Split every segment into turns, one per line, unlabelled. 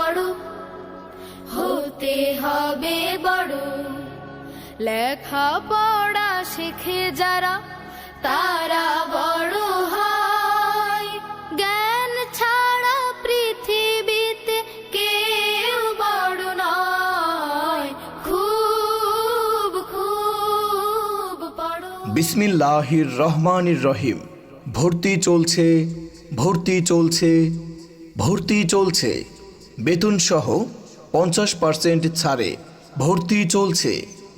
পড়ো, হতে হবে বড়। লেখা পড়া শিখে যারা তারা বড় হয়। জ্ঞান ছাড়া পৃথিবীতে কেউ বড় নয়। খুব খুব পড়ো।
বিসমিল্লাহির রহমানির রহিম। ভর্তি চলছে, ভর্তি চলছে, ভর্তি চলছে। বেতন সহ 50% ছাড়ে ভর্তি চলছে।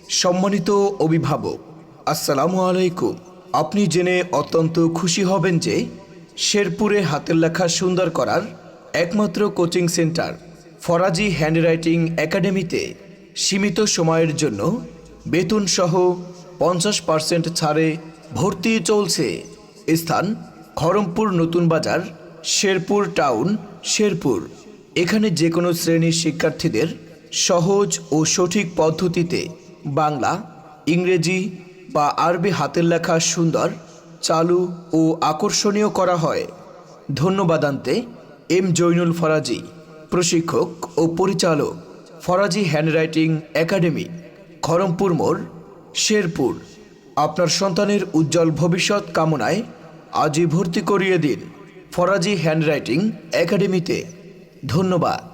সম্মানিত অভিভাবক, আসসালামু আলাইকুম। আপনি জেনে অত্যন্ত খুশি হবেন যে শেরপুরে হাতের লেখা সুন্দর করার একমাত্র কোচিং সেন্টার ফরাজি হ্যান্ডরাইটিং একাডেমিতে সীমিত সময়ের জন্য বেতন সহ 50% ছাড়ে ভর্তি চলছে। স্থান খড়মপুর নতুন বাজার, শেরপুর টাউন, শেরপুর। এখানে যে কোনো শ্রেণীর শিক্ষার্থীদের সহজ ও সঠিক পদ্ধতিতে বাংলা, ইংরেজি বা আরবি হাতের লেখা সুন্দর, চালু ও আকর্ষণীয় করা হয়। ধন্যবাদান্তে এম জৈনুল ফরাজি, প্রশিক্ষক ও পরিচালক, ফরাজি হ্যান্ডরাইটিং একাডেমি, খড়মপুর মোড়, শেরপুর। আপনার সন্তানের উজ্জ্বল ভবিষ্যৎ কামনায় আজই ভর্তি করিয়ে দিন ফরাজি হ্যান্ডরাইটিং একাডেমিতে। ধন্যবাদ।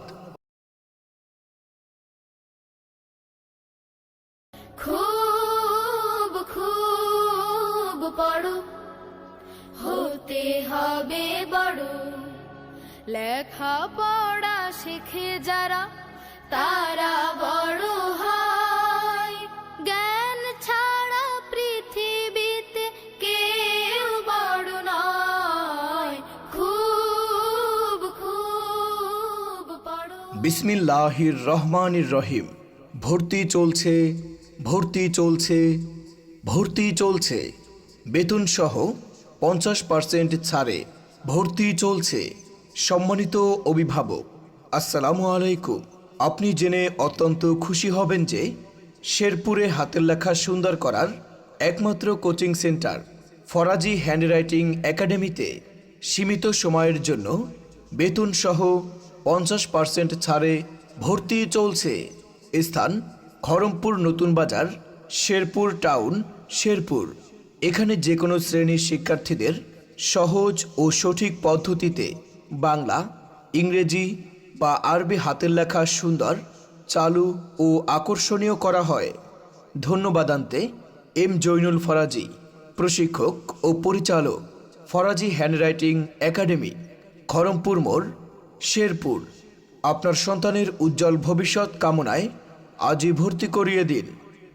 খুব খুব পড়ো, হতে হবে বড়। লেখা পড়া শিখে যারা তারা বড় হয়। জ্ঞান ছাড়া পৃথিবীতে কেউ বড় নয়। খুব খুব পড়ো।
বিসমিল্লাহির রহমানির রহিম। ভর্তি চলছে, ভর্তি চলছে, ভর্তি চলছে। বেতন সহ 50% ছাড়ে ভর্তি চলছে। সম্মানিত অভিভাবক, আসসালামু আলাইকুম। আপনি জেনে অত্যন্ত খুশি হবেন যে শেরপুরে হাতের লেখা সুন্দর করার একমাত্র কোচিং সেন্টার ফরাজি হ্যান্ডরাইটিং একাডেমিতে সীমিত সময়ের জন্য বেতন সহ 50% ছাড়ে ভর্তি চলছে। স্থান খড়মপুর নতুন বাজার, শেরপুর টাউন, শেরপুর। এখানে যে কোনো শ্রেণীর শিক্ষার্থীদের সহজ ও সঠিক পদ্ধতিতে বাংলা, ইংরেজি বা আরবি হাতের লেখা সুন্দর, চালু ও আকর্ষণীয় করা হয়। ধন্যবাদান্তে এম জৈনুল ফরাজি, প্রশিক্ষক ও পরিচালক, ফরাজি হ্যান্ডরাইটিং একাডেমি, খড়মপুর মোড়, শেরপুর। আপনার সন্তানের উজ্জ্বল ভবিষ্যৎ কামনায় আজই ভর্তি করিয়ে দিন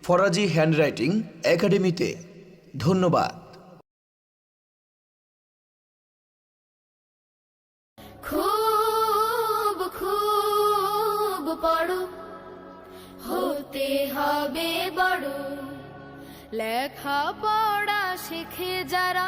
ফরাজি হ্যান্ডরাইটিং একাডেমিতে। ধন্যবাদ।
খুব খুব পড়ো, হতে হবে বড়। লেখা পড়া শিখে যারা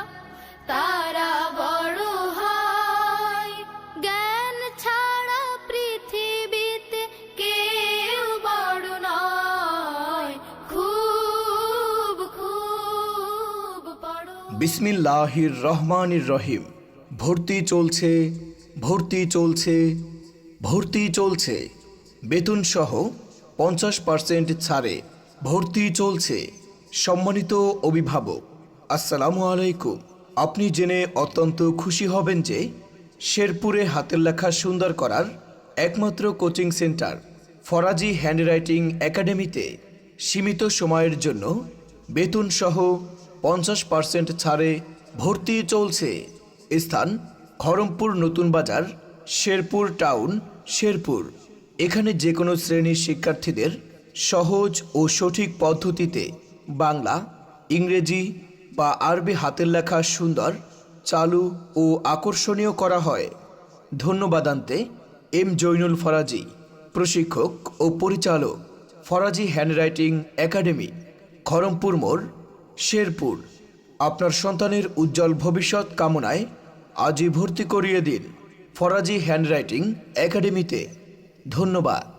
তারা বড় হয়। জ্ঞান ছাড়া পৃথিবীতে কেউ বড় নয়। খুব খুব পড়ো।
বিসমিল্লাহির রহমানির রহিম। ভর্তি চলছে, ভর্তি চলছে, ভর্তি চলছে। বেতন সহ 50% ছাড়ে ভর্তি চলছে। সম্মানিত অভিভাবক, আসসালামু আলাইকুম। আপনি জেনে অত্যন্ত খুশি হবেন যে শেরপুরে হাতের লেখা সুন্দর করার একমাত্র কোচিং সেন্টার ফরাজি হ্যান্ডরাইটিং একাডেমিতে সীমিত সময়ের জন্য বেতন সহ 50% ছাড়ে ভর্তি চলছে। স্থান খড়মপুর নতুন বাজার, শেরপুর টাউন, শেরপুর। এখানে যে কোনো শ্রেণীর শিক্ষার্থীদের সহজ ও সঠিক পদ্ধতিতে বাংলা, ইংরেজি বা আরবি হাতের লেখা সুন্দর, চালু ও আকর্ষণীয় করা হয়। ধন্যবাদান্তে এম জৈনুল ফরাজি, প্রশিক্ষক ও পরিচালক, ফরাজি হ্যান্ডরাইটিং একাডেমি, খড়মপুর মোড়, শেরপুর। আপনার সন্তানের উজ্জ্বল ভবিষ্যৎ কামনায় আজই ভর্তি করিয়ে দিন ফরাজি হ্যান্ডরাইটিং একাডেমিতে। ধন্যবাদ।